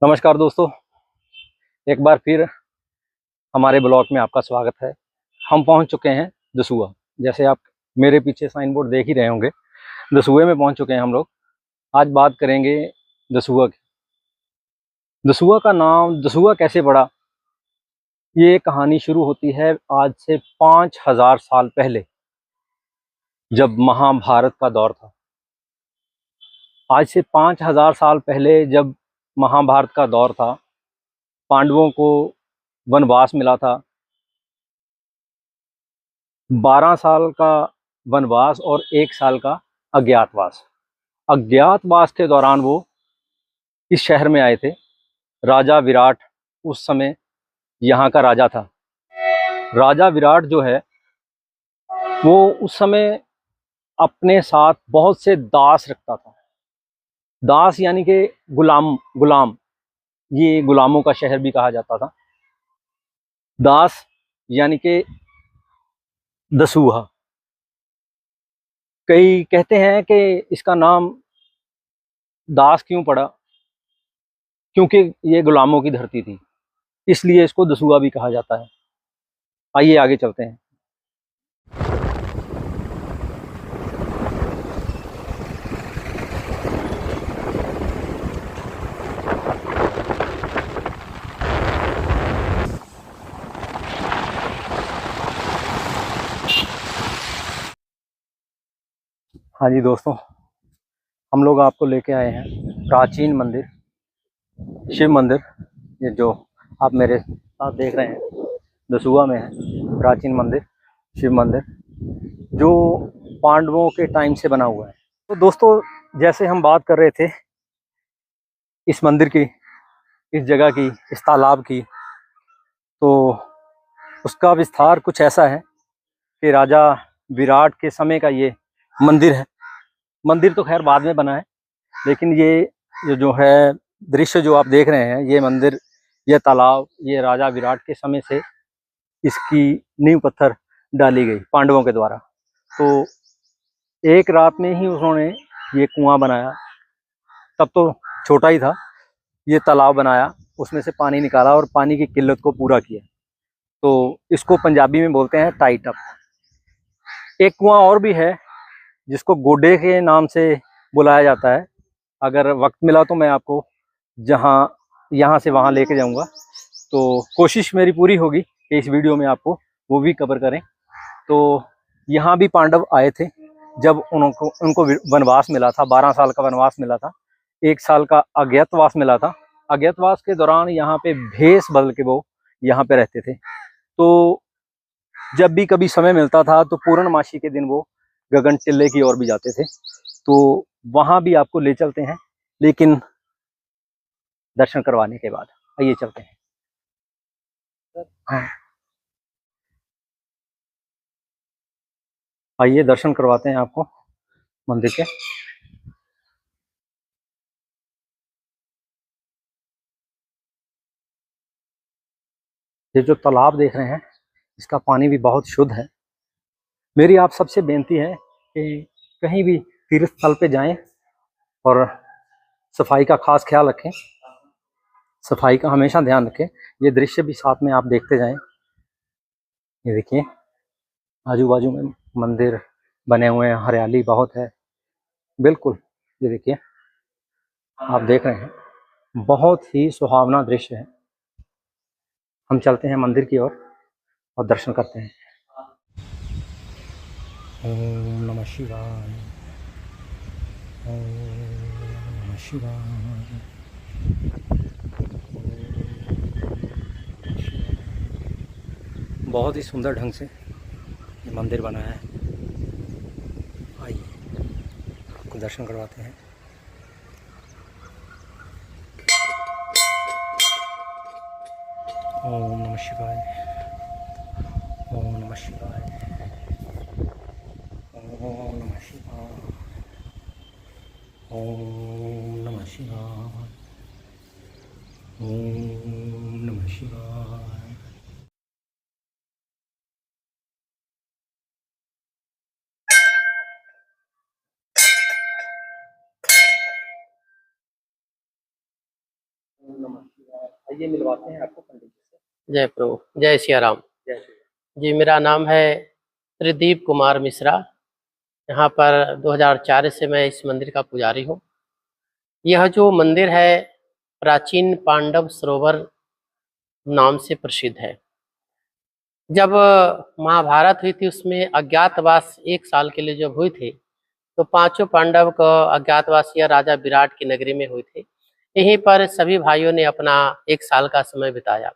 नमस्कार दोस्तों, एक बार फिर हमारे ब्लॉग में आपका स्वागत है। हम पहुंच चुके हैं दसूहा। जैसे आप मेरे पीछे साइन बोर्ड देख ही रहे होंगे, दसूहे में पहुंच चुके हैं हम लोग। आज बात करेंगे दसूहा की। दसूहा का नाम दसूहा कैसे पड़ा, ये कहानी शुरू होती है आज से 5000 साल पहले, जब महाभारत का दौर था। आज से 5000 साल पहले जब महाभारत का दौर था, पांडवों को वनवास मिला था। 12 साल का वनवास और 1 साल का अज्ञातवास। अज्ञातवास के दौरान वो इस शहर में आए थे। राजा विराट उस समय यहाँ का राजा था। राजा विराट जो है वो उस समय अपने साथ बहुत से दास रखता था। दास यानी कि गुलाम। गुलाम, ये गुलामों का शहर भी कहा जाता था। दास यानी कि दसूहा। कई कहते हैं कि इसका नाम दास क्यों पड़ा, क्योंकि ये गुलामों की धरती थी, इसलिए इसको दसूहा भी कहा जाता है। आइए आगे चलते हैं। हाँ जी दोस्तों, हम लोग आपको लेके आए हैं प्राचीन मंदिर, शिव मंदिर। ये जो आप मेरे साथ देख रहे हैं दसूहा में है प्राचीन मंदिर, शिव मंदिर, जो पांडवों के टाइम से बना हुआ है। तो दोस्तों, जैसे हम बात कर रहे थे इस मंदिर की, इस जगह की, इस तालाब की, तो उसका विस्तार कुछ ऐसा है कि राजा विराट के समय का ये मंदिर है। मंदिर तो खैर बाद में बना है, लेकिन ये जो है दृश्य जो आप देख रहे हैं, ये मंदिर, ये तालाब, ये राजा विराट के समय से इसकी नींव पत्थर डाली गई पांडवों के द्वारा। तो एक रात में ही उन्होंने ये कुआं बनाया। तब तो छोटा ही था। ये तालाब बनाया, उसमें से पानी निकाला और पानी की किल्लत को पूरा किया। तो इसको पंजाबी में बोलते हैं टाइट अप। एक कुआं और भी है जिसको गोडे के नाम से बुलाया जाता है। अगर वक्त मिला तो मैं आपको जहाँ यहाँ से वहाँ लेके जाऊँगा। तो कोशिश मेरी पूरी होगी कि इस वीडियो में आपको वो भी कवर करें। तो यहाँ भी पांडव आए थे जब उनको वनवास मिला था। 12 साल का वनवास मिला था, 1 साल का अज्ञातवास मिला था। अज्ञातवास के दौरान यहाँ पे भेष बदल के वो यहाँ पे रहते थे। तो जब भी कभी समय मिलता था तो पूर्णमासी के दिन वो गगन टिल्ले की ओर भी जाते थे। तो वहां भी आपको ले चलते हैं, लेकिन दर्शन करवाने के बाद। आइए चलते हैं। हाँ, आइए दर्शन करवाते हैं आपको मंदिर के। ये जो तालाब देख रहे हैं, इसका पानी भी बहुत शुद्ध है। मेरी आप सबसे बेनती है कि कहीं भी तीर्थ स्थल पे जाएं और सफाई का खास ख्याल रखें। सफाई का हमेशा ध्यान रखें। ये दृश्य भी साथ में आप देखते जाएं। ये देखिए, आजू बाजू में मंदिर बने हुए हैं, हरियाली बहुत है। बिल्कुल, ये देखिए, आप देख रहे हैं, बहुत ही सुहावना दृश्य है। हम चलते हैं मंदिर की ओर और दर्शन करते हैं। ओम नमः शिवाय, ओम नमः शिवाय। बहुत ही सुंदर ढंग से ये मंदिर बना है। आइए आपको दर्शन करवाते हैं। ओम नमः शिवाय, ओम नमः शिवाय, ओम नमः शिवाय, ओम नमः शिवाय, ओम नमः शिवाय। नमस्ते, आइए मिलवाते हैं आपको पंडित जी से। जय प्रभु, जय सिया राम। जय श्री राम। जी, मेरा नाम है त्रिदीप कुमार मिश्रा। यहाँ पर 2004 से मैं इस मंदिर का पुजारी हूँ। यह जो मंदिर है प्राचीन पांडव सरोवर नाम से प्रसिद्ध है। जब महाभारत हुई थी उसमें अज्ञातवास 1 साल के लिए जब हुई थी, तो पांचों पांडव को अज्ञातवास या राजा विराट की नगरी में हुए थे। यहीं पर सभी भाइयों ने अपना 1 साल का समय बिताया।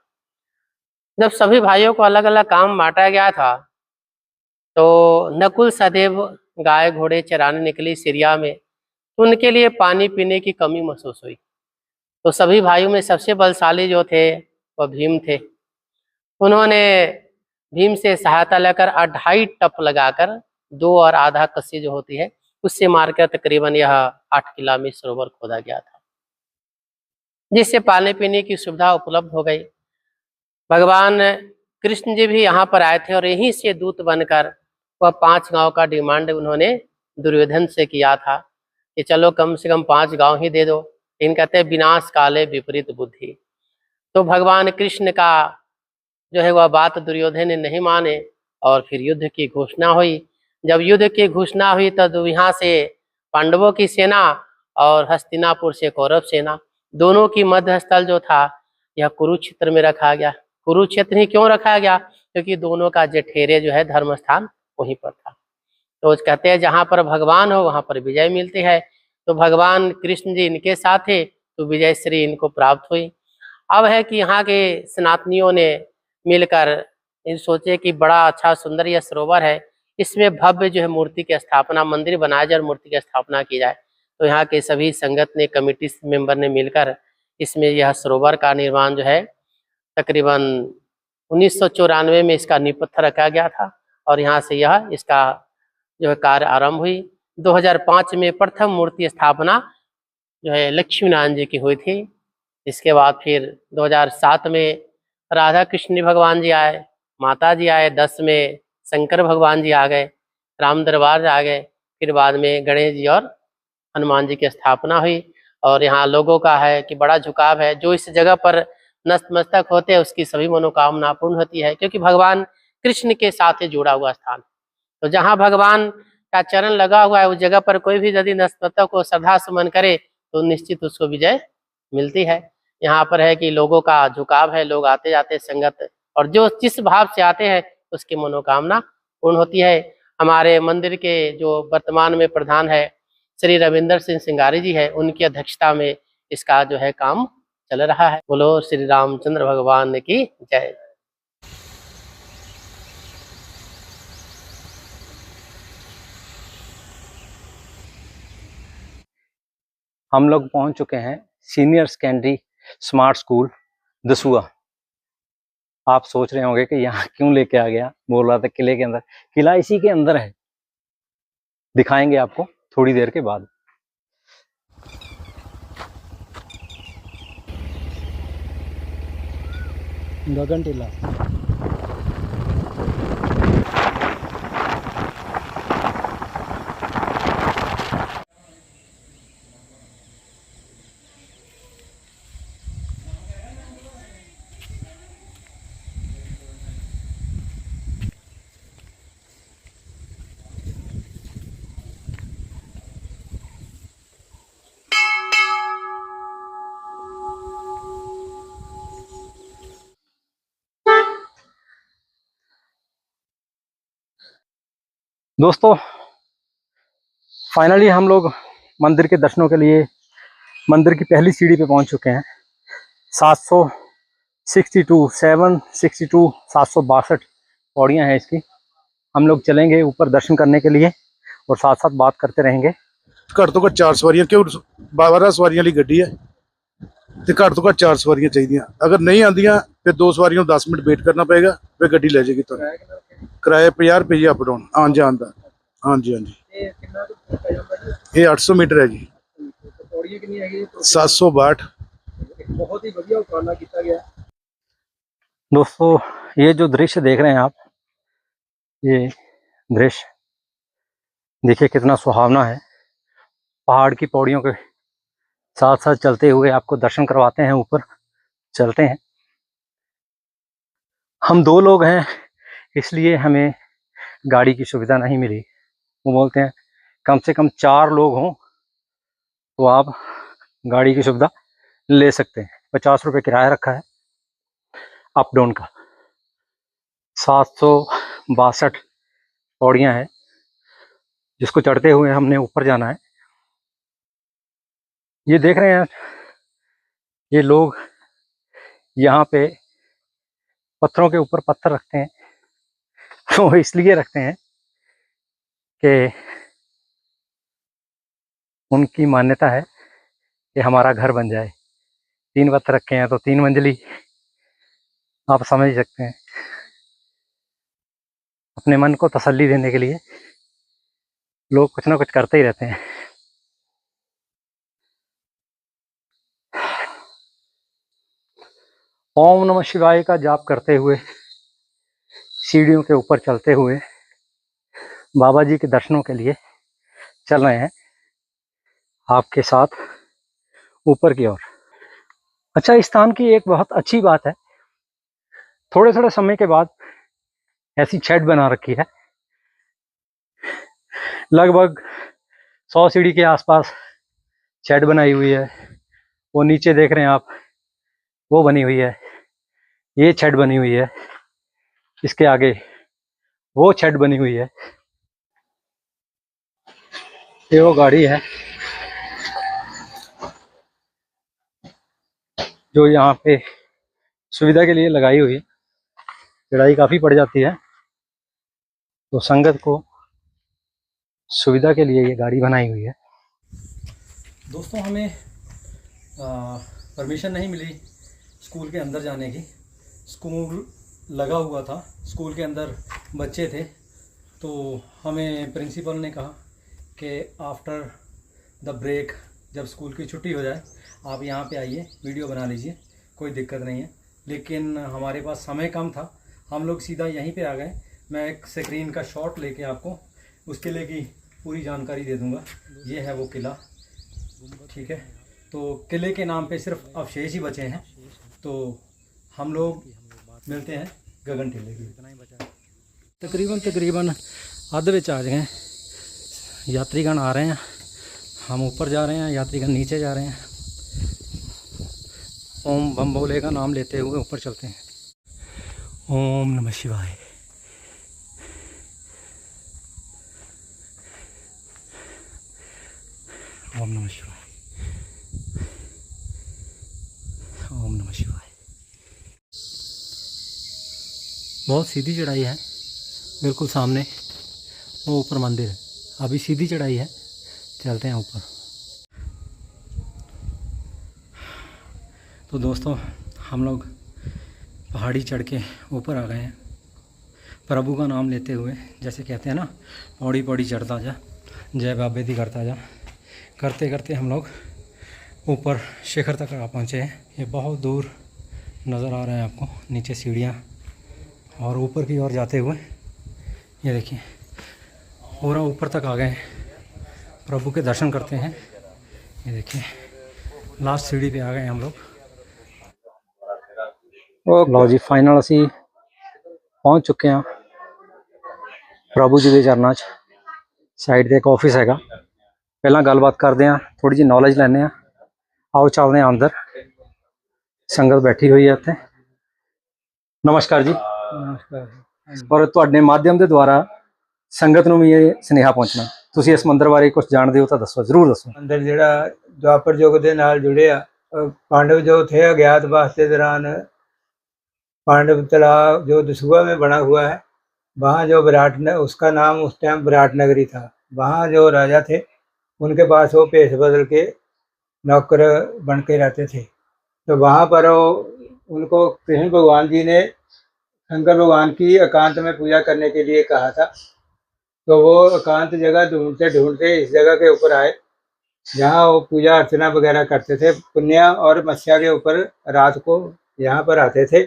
जब सभी भाइयों को अलग अलग काम बांटा गया था, तो नकुल सहदेव गाय घोड़े चराने निकली सिरिया में, तो उनके लिए पानी पीने की कमी महसूस हुई। तो सभी भाइयों में सबसे बलशाली जो थे वह भीम थे। उन्होंने भीम से सहायता लेकर 2.5 टप लगाकर 2 और आधा कस्सी जो होती है उससे मारकर तकरीबन यह 8 किला में सरोवर खोदा गया था, जिससे पानी पीने की सुविधा उपलब्ध हो गई। भगवान कृष्ण जी भी यहाँ पर आए थे और यहीं से दूत बनकर वह 5 गांव का डिमांड उन्होंने दुर्योधन से किया था कि चलो कम से कम 5 गांव ही दे दो। इन कहते हैं विनाश काले विपरीत बुद्धि। तो भगवान कृष्ण का जो है वह बात दुर्योधन ने नहीं माने और फिर युद्ध की घोषणा हुई। जब युद्ध की घोषणा हुई तो यहाँ से पांडवों की सेना और हस्तिनापुर से कौरव सेना दोनों की मध्य स्थल जो था यह कुरुक्षेत्र में रखा गया। कुरुक्षेत्र ही क्यों रखा गया? क्योंकि दोनों का जठेरे जो है धर्म स्थान वहीं पर था। तो कहते हैं जहाँ पर भगवान हो वहाँ पर विजय मिलती है। तो भगवान कृष्ण जी इनके साथ थे तो विजय श्री इनको प्राप्त हुई। अब है कि यहाँ के सनातनियों ने मिलकर इन सोचे कि बड़ा अच्छा सुंदर यह सरोवर है, इसमें भव्य जो है मूर्ति की स्थापना, मंदिर बनाया जाए और मूर्ति की स्थापना की जाए। तो यहाँ के सभी संगत ने, कमेटी मेंबर ने मिलकर इसमें यह सरोवर का निर्माण जो है तकरीबन 1994 में इसका नींव पत्थर रखा गया था और यहाँ से यह इसका जो है कार्य आरंभ हुई। 2005 में प्रथम मूर्ति स्थापना जो है लक्ष्मी नारायण जी की हुई थी। इसके बाद फिर 2007 में राधा कृष्ण भगवान जी आए, माता जी आए, 10 में शंकर भगवान जी आ गए, राम दरबार आ गए, फिर बाद में गणेश जी और हनुमान जी की स्थापना हुई। और यहाँ लोगों का है कि बड़ा झुकाव है, जो इस जगह पर नतमस्तक होते हैं उसकी सभी मनोकामना पूर्ण होती है, क्योंकि भगवान कृष्ण के साथ ही जुड़ा हुआ स्थान। तो जहाँ भगवान का चरण लगा हुआ है उस जगह पर कोई भी यदि नतमस्तक को श्रद्धा सुमन करे तो निश्चित उसको विजय मिलती है। यहाँ पर है कि लोगों का झुकाव है, लोग आते जाते संगत, और जो जिस भाव से आते हैं उसकी मनोकामना पूर्ण होती है। हमारे मंदिर के जो वर्तमान में प्रधान है श्री रविंदर सिंह सिंगारी जी है, उनकी अध्यक्षता में इसका जो है काम चल रहा है। बोलो श्री रामचंद्र भगवान की जय। हम लोग पहुंच चुके हैं senior secondary smart school Dasuya. आप सोच रहे होंगे कि यहाँ क्यों लेके आ गया, बोल रहा था किले के अंदर। किला इसी के अंदर है, दिखाएंगे आपको थोड़ी देर के बाद। गगन टीला दोस्तों, फाइनली हम लोग मंदिर के दर्शनों के लिए मंदिर की पहली सीढ़ी पे पहुंच चुके हैं। 762 पौड़ियाँ हैं इसकी। हम लोग चलेंगे ऊपर दर्शन करने के लिए और साथ साथ बात करते रहेंगे। घट तो घट 4 सवारियां, क्यों 12 सवारियां वाली गड्डी है तो घट तो घट 4 सवारियां चाहिए। अगर नहीं आंदियां फिर 2 सवारियों 10 मिनट वेट करना पएगा, फिर गड्डी ले जाएगी। तो किराया 50 रुपये अप डाउन आन जान का। हाँ जी, हाँ जी, ये 800 मीटर है जी। 762। बहुत ही बढ़िया उपराला किया गया। दोस्तों, ये जो दृश्य देख रहे हैं आप, ये दृश्य देखिए कितना सुहावना है। पहाड़ की पौड़ियों के साथ साथ चलते हुए आपको दर्शन करवाते हैं ऊपर। चलते हैं। हम 2 लोग हैं, इसलिए हमें गाड़ी की सुविधा नहीं मिली। वो बोलते हैं कम से कम 4 लोग हों तो आप गाड़ी की सुविधा ले सकते हैं। 50 रुपये किराया रखा है अप डाउन का। 762 पौड़ियाँ हैं, जिसको चढ़ते हुए हमने ऊपर जाना है। ये देख रहे हैं, ये लोग यहाँ पे पत्थरों के ऊपर पत्थर रखते हैं। तो इसलिए रखते हैं कि उनकी मान्यता है कि हमारा घर बन जाए। 3 पत्थर रखे हैं तो 3 मंजिली, आप समझ सकते हैं। अपने मन को तसल्ली देने के लिए लोग कुछ ना कुछ करते ही रहते हैं। ओम नमः शिवाय का जाप करते हुए सीढ़ियों के ऊपर चलते हुए बाबा जी के दर्शनों के लिए चल रहे हैं आपके साथ ऊपर की ओर। अच्छा, इस स्थान की एक बहुत अच्छी बात है, थोड़े थोड़े समय के बाद ऐसी शेड बना रखी है। लगभग 100 सीढ़ी के आसपास शेड बनाई हुई है। वो नीचे देख रहे हैं आप, वो बनी हुई है। ये शेड बनी हुई है, इसके आगे वो शेड बनी हुई है। ये वो गाड़ी है जो यहाँ पे सुविधा के लिए लगाई हुई है। चढ़ाई काफ़ी पड़ जाती है, तो संगत को सुविधा के लिए ये गाड़ी बनाई हुई है। दोस्तों, हमें परमिशन नहीं मिली स्कूल के अंदर जाने की। स्कूल लगा हुआ था, स्कूल के अंदर बच्चे थे, तो हमें प्रिंसिपल ने कहा कि आफ्टर द ब्रेक, जब स्कूल की छुट्टी हो जाए, आप यहाँ पे आइए, वीडियो बना लीजिए, कोई दिक्कत नहीं है। लेकिन हमारे पास समय कम था, हम लोग सीधा यहीं पे आ गए। मैं एक स्क्रीन का शॉट लेके आपको उस किले की पूरी जानकारी दे दूँगा। ये है वो किला, ठीक है। तो किले के नाम पे सिर्फ अवशेष ही बचे हैं। तो हम लोग मिलते हैं गगन टिले की। तकरीबन आधे विच आ गए। यात्रीगण आ रहे हैं, हम ऊपर जा रहे हैं, यात्रीगण नीचे जा रहे हैं। ओम बम भोले का नाम लेते हुए ऊपर चलते हैं। ओम नमः शिवाय। ओम नमः शिवाय। ओम नमः शिवाय। बहुत सीधी चढ़ाई है, बिल्कुल सामने वो ऊपर मंदिर है। अभी सीधी चढ़ाई है, चलते हैं ऊपर। तो दोस्तों, हम लोग पहाड़ी चढ़ के ऊपर आ गए हैं। प्रभु का नाम लेते हुए, जैसे कहते हैं ना, पौड़ी पौड़ी चढ़ता जा, जय बाबे दी करता जा, करते करते हम लोग ऊपर शिखर तक आ पहुँचे हैं। ये बहुत दूर नज़र आ रहा है आपको, नीचे सीढ़ियाँ, और ऊपर की ओर जाते हुए ये देखिए पूरा ऊपर तक आ गए हैं। प्रभु के दर्शन करते हैं। ये देखिए लास्ट सीढ़ी पे आ गए हम लोग। लो जी, फाइनल असी पहुँच चुके हैं प्रभु जी के चरनां 'ਚ। साइड ਤੇ ਇੱਕ ਆਫਿਸ ਹੈਗਾ, ਪਹਿਲਾਂ ਗੱਲਬਾਤ ਕਰਦੇ ਹਾਂ, ਥੋੜੀ ਜਿਹੀ ਨੌਲੇਜ ਲੈਂਦੇ ਹਾਂ। ਆਓ ਚੱਲਦੇ ਹਾਂ ਅੰਦਰ, ਸੰਗਤ ਬੈਠੀ ਹੋਈ ਹੈ ਇੱਥੇ। ਨਮਸਕਾਰ ਜੀ। ਨਮਸਕਾਰ। ਔਰ ਤੁਹਾਡੇ ਮਾਧਿਅਮ ਦੇ ਦੁਆਰਾ ਸੰਗਤ ਨੂੰ ਵੀ ਇਹ ਸੁਨੇਹਾ ਪਹੁੰਚਣਾ, ਤੁਸੀਂ ਇਸ ਮੰਦਿਰ ਬਾਰੇ ਕੁਝ ਜਾਣਦੇ ਹੋ ਤਾਂ ਦੱਸੋ, ਜ਼ਰੂਰ ਦੱਸੋ। ਮੰਦਿਰ ਜਿਹੜਾ ਦੁਆਪਰ ਯੁੱਗ ਦੇ ਨਾਲ ਜੁੜਿਆ, पांडव जो थे अज्ञातवास के दौरान पांडव तालाब जो दसूहा में बना हुआ है, वहाँ जो उसका नाम उस टाइम विराट नगरी था। वहाँ जो राजा थे उनके पास वो भेष बदल के नौकर बन के रहते थे। तो वहाँ पर वो उनको कृष्ण भगवान जी ने शंकर भगवान की एकांत में पूजा करने के लिए कहा था। तो वो एकांत जगह ढूंढते ढूंढते इस जगह के ऊपर आए, जहाँ वो पूजा अर्चना वगैरह करते थे। पुण्य और मत्स्या के ऊपर रात को यहाँ पर आते थे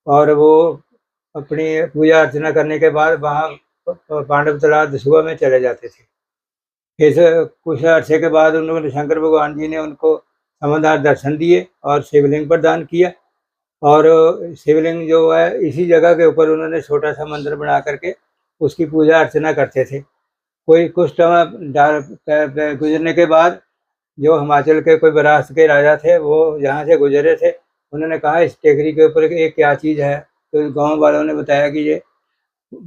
और वो अपनी पूजा अर्चना करने के बाद वहाँ पांडव तालाब दसूहा में चले जाते थे। फिर कुछ अर्से के बाद उन्होंने शंकर भगवान जी ने उनको समझदार दर्शन दिए और शिवलिंग प्रदान किया। और शिवलिंग जो है इसी जगह के ऊपर उन्होंने छोटा सा मंदिर बना करके उसकी पूजा अर्चना करते थे। कोई कुछ समय गुजरने के बाद जो हिमाचल के कोई विरासत के राजा थे वो यहाँ से गुजरे थे, उन्होंने कहा इस टेकरी के ऊपर ये क्या चीज़ है, तो गांव वालों ने बताया कि ये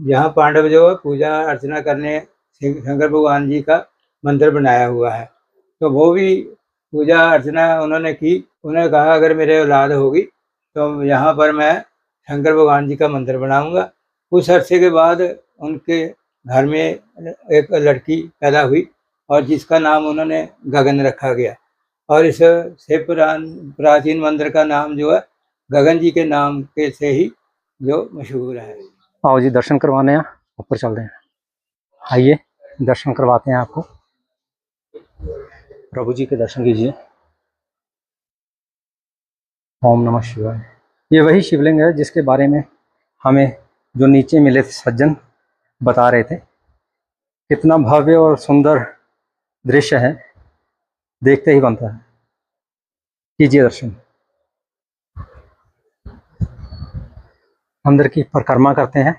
यहाँ पांडव जो है पूजा अर्चना करने शंकर भगवान जी का मंदिर बनाया हुआ है। तो वो भी पूजा अर्चना उन्होंने की। उन्होंने कहा अगर मेरे औलाद होगी तो यहाँ पर मैं शंकर भगवान जी का मंदिर बनाऊंगा। कुछ अरसे के बाद उनके घर में एक लड़की पैदा हुई और जिसका नाम उन्होंने गगन रखा गया, और इस से प्राचीन मंदिर का नाम जो है गगन जी के नाम के से ही जो मशहूर है। आओ जी दर्शन करवाने हैं, ऊपर चलते हैं। आइए दर्शन करवाते हैं आपको, प्रभु जी के दर्शन कीजिए। ओम नमः शिवाय। ये वही शिवलिंग है जिसके बारे में हमें जो नीचे मिले थे सज्जन बता रहे थे। कितना भव्य और सुंदर दृश्य है, देखते ही बनता है। कीजिए दर्शन। मंदिर की परिक्रमा करते हैं।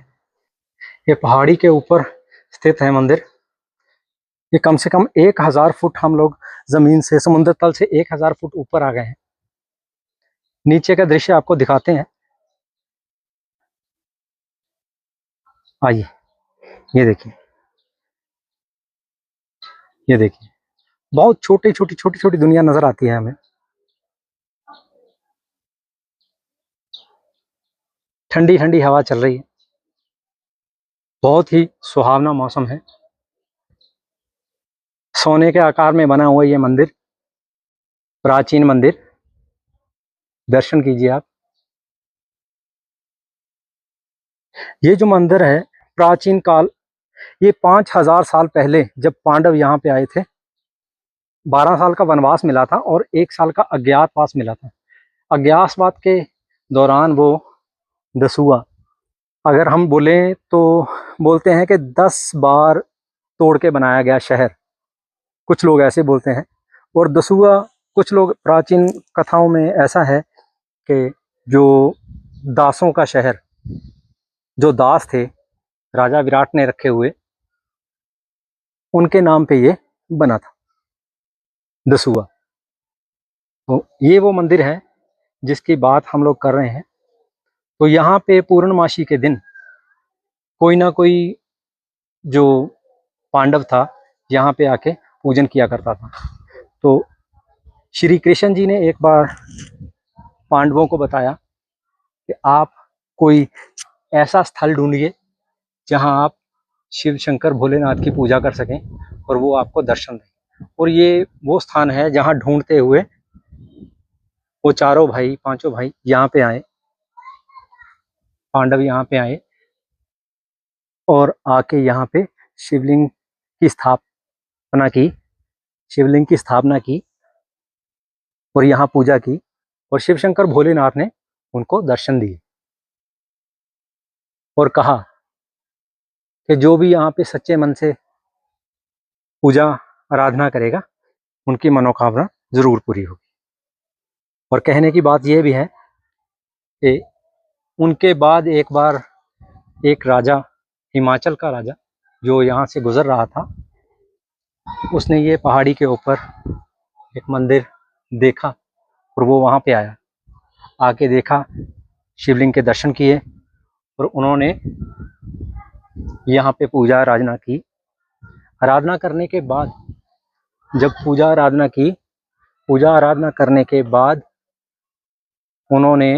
ये पहाड़ी के ऊपर स्थित है मंदिर। ये कम से कम 1000 फुट हम लोग जमीन से, समुद्र तल से 1000 फुट ऊपर आ गए हैं। नीचे का दृश्य आपको दिखाते हैं। आइए, ये देखिए, ये देखिए, बहुत छोटी छोटी दुनिया नजर आती है हमें। ठंडी ठंडी हवा चल रही है, बहुत ही सुहावना मौसम है। सोने के आकार में बना हुआ ये मंदिर, प्राचीन मंदिर, दर्शन कीजिए आप। ये जो मंदिर है प्राचीन काल, ये 5000 साल पहले जब पांडव यहाँ पे आए थे, 12 साल का वनवास मिला था और 1 साल का अज्ञातवास मिला था। अज्ञातवास के दौरान वो दसुआ, अगर हम बोले तो बोलते हैं कि 10 बार तोड़ के बनाया गया शहर, कुछ लोग ऐसे बोलते हैं। और दसुआ, कुछ लोग प्राचीन कथाओं में ऐसा है कि जो दासों का शहर, जो दास थे राजा विराट ने रखे हुए, उनके नाम पे ये बना था दसुआ। तो ये वो मंदिर है जिसकी बात हम लोग कर रहे हैं। तो यहाँ पे पूर्णमासी के दिन कोई ना कोई जो पांडव था यहाँ पे आके पूजन किया करता था। तो श्री कृष्ण जी ने एक बार पांडवों को बताया कि आप कोई ऐसा स्थल ढूंढिए जहां आप शिव शंकर भोलेनाथ की पूजा कर सकें और वो आपको दर्शन दें। और ये वो स्थान है जहां ढूंढते हुए वो चारों भाई, पांचों भाई यहाँ पे आए, पांडव यहाँ पे आए और आके यहाँ पे शिवलिंग की स्थापना की, शिवलिंग की स्थापना की और यहाँ पूजा की। और शिव शंकर भोलेनाथ ने उनको दर्शन दिए और कहा कि जो भी यहाँ पे सच्चे मन से पूजा आराधना करेगा उनकी मनोकामना जरूर पूरी होगी। और कहने की बात यह भी है कि उनके बाद एक बार एक राजा, हिमाचल का राजा जो यहाँ से गुजर रहा था, उसने ये पहाड़ी के ऊपर एक मंदिर देखा और वो वहाँ पे आया, आके देखा, शिवलिंग के दर्शन किए और उन्होंने यहाँ पे पूजा आराधना की। आराधना करने के बाद, जब पूजा आराधना की, पूजा आराधना करने के बाद उन्होंने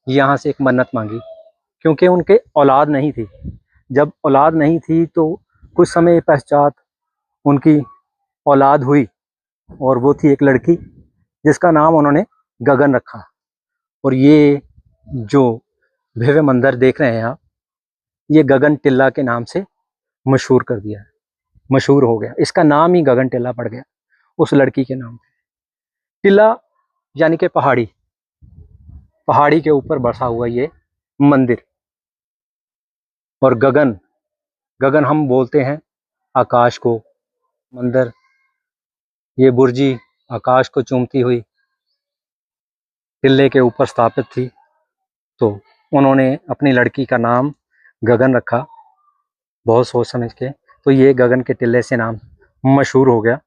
यहाँ से एक मन्नत मांगी, क्योंकि उनके औलाद नहीं थी। जब औलाद नहीं थी तो कुछ समय पश्चात उनकी औलाद हुई और वो थी एक लड़की जिसका नाम उन्होंने गगन रखा। और ये जो भव्य मंदिर देख रहे हैं आप, ये गगन टिल्ला के नाम से मशहूर कर दिया है, मशहूर हो गया। इसका नाम ही गगन टिल्ला पड़ गया उस लड़की के नाम पे। टिल्ला यानी कि पहाड़ी, पहाड़ी के ऊपर बसा हुआ ये मंदिर। और गगन, गगन हम बोलते हैं आकाश को। मंदिर, ये बुर्जी आकाश को चूमती हुई टिल्ले के ऊपर स्थापित थी। तो उन्होंने अपनी लड़की का नाम गगन रखा, बहुत सोच समझ के। तो ये गगन के टिल्ले से नाम मशहूर हो गया,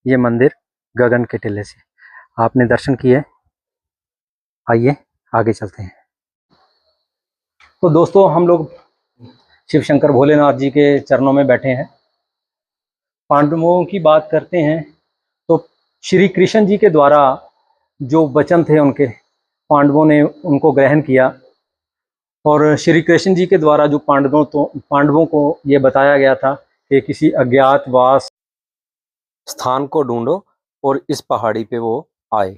ये मंदिर गगन के टिल्ले से। आपने दर्शन किए, आइए आगे चलते हैं। तो दोस्तों, हम लोग शिव शंकर भोलेनाथ जी के चरणों में बैठे हैं। पांडवों की बात करते हैं तो श्री कृष्ण जी के द्वारा जो वचन थे उनके, पांडवों ने उनको ग्रहण किया, और श्री कृष्ण जी के द्वारा जो पांडवों को ये बताया गया था कि किसी अज्ञातवास स्थान को ढूंढो और इस पहाड़ी पे वो आए।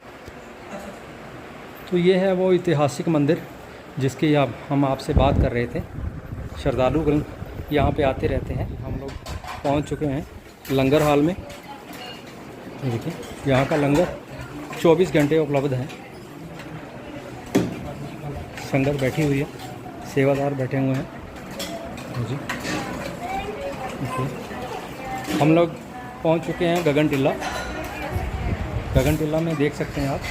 तो ये है वो ऐतिहासिक मंदिर जिसकी हम आपसे बात कर रहे थे। श्रद्धालुगण यहाँ पे आते रहते हैं। हम लोग पहुँच चुके हैं लंगर हॉल में। ये देखिए, यहाँ का लंगर 24 घंटे उपलब्ध है। संगत बैठी हुई है, सेवादार बैठे हुए हैं जी। हम लोग पहुँच चुके हैं गगन टिल्ला। गगन टिल्ला में देख सकते हैं आप,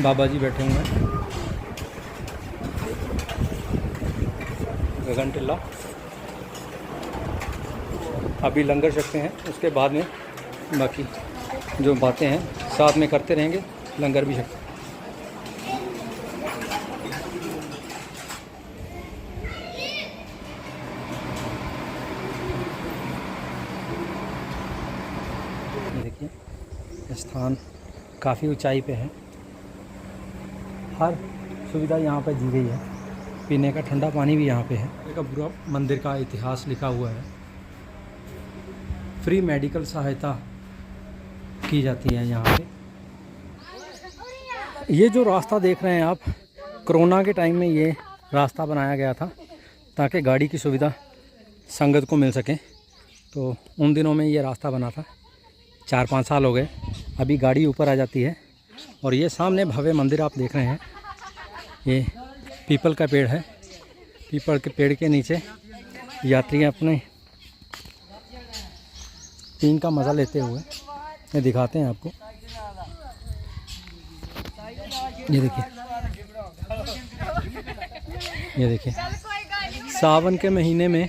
बाबा जी बैठे हुए हैं। गगन टिल्ला अभी लंगर छकते हैं, उसके बाद में बाकी जो बातें हैं साथ में करते रहेंगे, लंगर भी छकते हैं। देखिए, स्थान काफ़ी ऊंचाई पे है। हर सुविधा यहाँ पर दी गई है। पीने का ठंडा पानी भी यहाँ पे है। एक पूरा मंदिर का इतिहास लिखा हुआ है। फ्री मेडिकल सहायता की जाती है यहाँ पे। ये जो रास्ता देख रहे हैं आप, कोरोना के टाइम में ये रास्ता बनाया गया था ताकि गाड़ी की सुविधा संगत को मिल सके। तो उन दिनों में ये रास्ता बना था। 4-5 साल हो गए, अभी गाड़ी ऊपर आ जाती है। और ये सामने भव्य मंदिर आप देख रहे हैं, ये पीपल का पेड़ है। पीपल के पेड़ के नीचे यात्री अपने पीने का मज़ा लेते हुए ये दिखाते हैं आपको। ये देखिए, ये देखिए, सावन के महीने में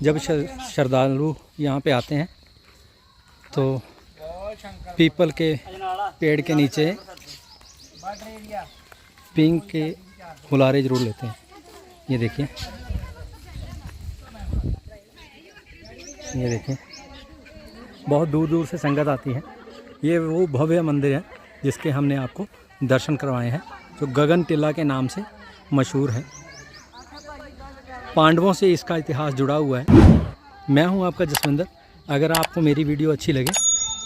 जब श्रद्धालु यहाँ पे आते हैं तो पीपल के पेड़ के नीचे पिंक के हुलारे ज़रूर लेते हैं। ये देखिए, ये देखिए, बहुत दूर दूर से संगत आती है। ये वो भव्य मंदिर है जिसके हमने आपको दर्शन करवाए हैं, जो गगन टिल्ला के नाम से मशहूर है। पांडवों से इसका इतिहास जुड़ा हुआ है। मैं हूं आपका जसविंदर। अगर आपको मेरी वीडियो अच्छी लगे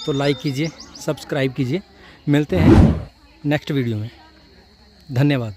तो लाइक कीजिए, सब्सक्राइब कीजिए। मिलते हैं नेक्स्ट वीडियो में। धन्यवाद।